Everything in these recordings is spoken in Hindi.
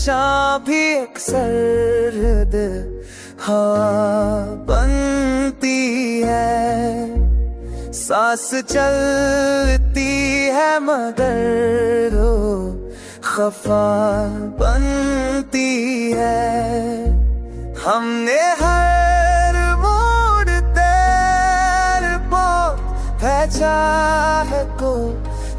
बारिशां भी अक्सर हवा बनती है। सांस चलती है मगर वो खफा बनती है। हमने हर मोड़ तेरे है को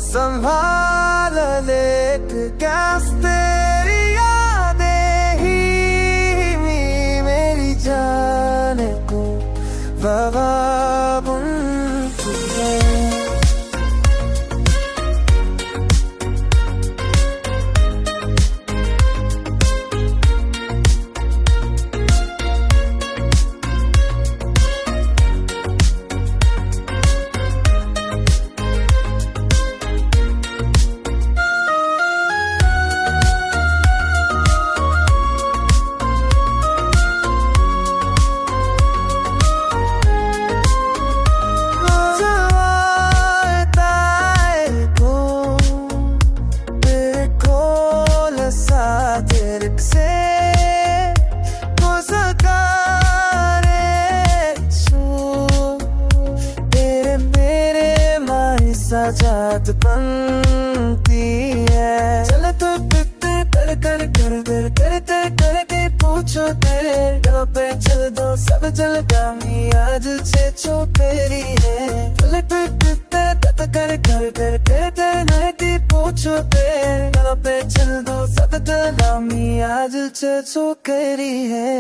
संभाल लेट कैस तेरी यादें ही मेरी जान को वफा बनती है। जात बनती है। चले तो पिते कर कर कर कर करते करते पूछो तेरे पे चल दो सब जलगामी आज से छो तेरी है। चले तो पिते कर कर कर कर करते नहीं पूछो तेरे पे चल दो सब जलगामी आज से छो तेरी है।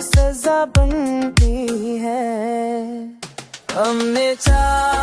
सजा बनती है। हमने चाहा